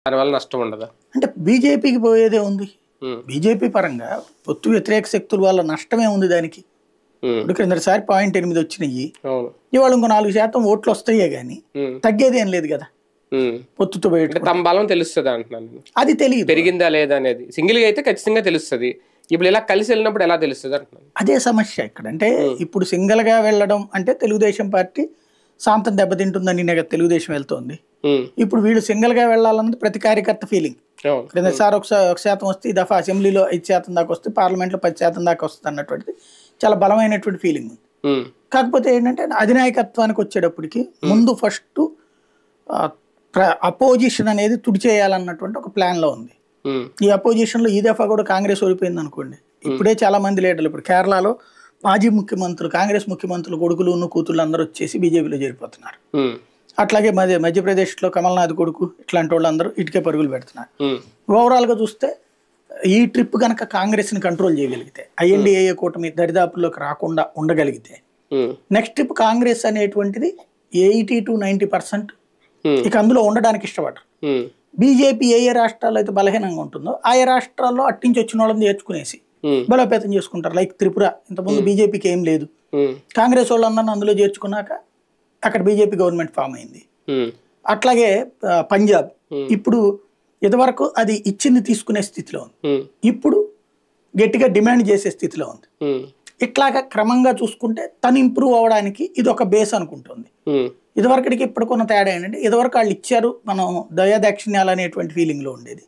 దానివల్ల నష్టం ఉండదా? అంటే బీజేపీకి పోయేదే ఉంది. బీజేపీ పరంగా పొత్తు వ్యతిరేక శక్తుల వల్ల నష్టమే ఉంది దానికి. ఇప్పుడు క్రిందసారి 0.8 వచ్చినాయి, ఇవాళ ఇంకో 4% ఓట్లు వస్తాయే గానీ తగ్గేది ఏం లేదు కదా. పొత్తుతో తమ బలం తెలుస్తుంది అంటున్నాను. అది తెలియదు, పెరిగిందా లేదా అనేది. సింగిల్ గా అయితే ఖచ్చితంగా తెలుస్తుంది. ఇప్పుడు ఇలా కలిసి వెళ్ళినప్పుడు ఎలా తెలుస్తుంది అంటున్నాను. అదే సమస్య ఇక్కడ. అంటే ఇప్పుడు సింగిల్ గా వెళ్ళడం అంటే తెలుగుదేశం పార్టీ శాంతం దెబ్బతింటుందని తెలుగుదేశం వెళ్తోంది. ఇప్పుడు వీళ్ళు సింగిల్ గా వెళ్ళాలన్నది ప్రతి కార్యకర్త ఫీలింగ్. క్రిందసారి 1% వస్తే ఈ దఫా అసెంబ్లీలో 5% దాకా వస్తే, పార్లమెంట్ లో 10% దాకా వస్తుంది అన్నటువంటిది చాలా బలమైనటువంటి ఫీలింగ్ ఉంది. కాకపోతే ఏంటంటే అధినాయకత్వానికి వచ్చేటప్పటికి ముందు ఫస్ట్ అపోజిషన్ అనేది తుడిచేయాలన్నటువంటి ఒక ప్లాన్ లో ఉంది. ఈ అపోజిషన్ లో ఈ దఫా కూడా కాంగ్రెస్ ఓడిపోయింది అనుకోండి. ఇప్పుడే చాలా మంది లీడర్లు, ఇప్పుడు కేరళలో మాజీ ముఖ్యమంత్రులు, కాంగ్రెస్ ముఖ్యమంత్రులు కొడుకులు కూతుళ్ళు అందరూ వచ్చేసి బీజేపీలో చేరిపోతున్నారు. అట్లాగే మధ్యప్రదేశ్ లో కమల్నాథ్ కొడుకు ఇట్లాంటి వాళ్ళు అందరూ ఇటుకే పరుగులు పెడుతున్నారు. ఓవరాల్ గా చూస్తే ఈ ట్రిప్ కనుక కాంగ్రెస్ ని కంట్రోల్ చేయగలిగితే, ఐఎన్డీఏ కూటమి దరిదాపుల్లోకి రాకుండా ఉండగలిగితే, నెక్స్ట్ ట్రిప్ కాంగ్రెస్ అనేటువంటిది 80 to 90% ఇక అందులో ఉండడానికి ఇష్టపడరు. బీజేపీ ఏ రాష్ట్రాల్లో అయితే బలహీనంగా ఉంటుందో ఆయా రాష్ట్రాల్లో అట్టించి వచ్చిన వాళ్ళని నేర్చుకునేసి బలోపేతం చేసుకుంటారు. లైక్ త్రిపుర, ఇంతకుముందు బీజేపీకి ఏం లేదు, కాంగ్రెస్ వాళ్ళందరినీ అందులో చేర్చుకున్నాక అక్కడ బీజేపీ గవర్నమెంట్ ఫామ్ అయింది. అట్లాగే పంజాబ్ ఇప్పుడు ఇదివరకు అది ఇచ్చింది తీసుకునే స్థితిలో ఉంది, ఇప్పుడు గట్టిగా డిమాండ్ చేసే స్థితిలో ఉంది. ఇట్లాగా క్రమంగా చూసుకుంటే తను ఇంప్రూవ్ అవ్వడానికి ఇది ఒక బేస్ అనుకుంటుంది. ఇదివరకటికి ఇప్పటికున్న తేడా ఏంటంటే, ఇదివరకు వాళ్ళు ఇచ్చారు, మనం దయాదాక్షిణ్యాలు అనేటువంటి ఫీలింగ్ లో ఉండేది.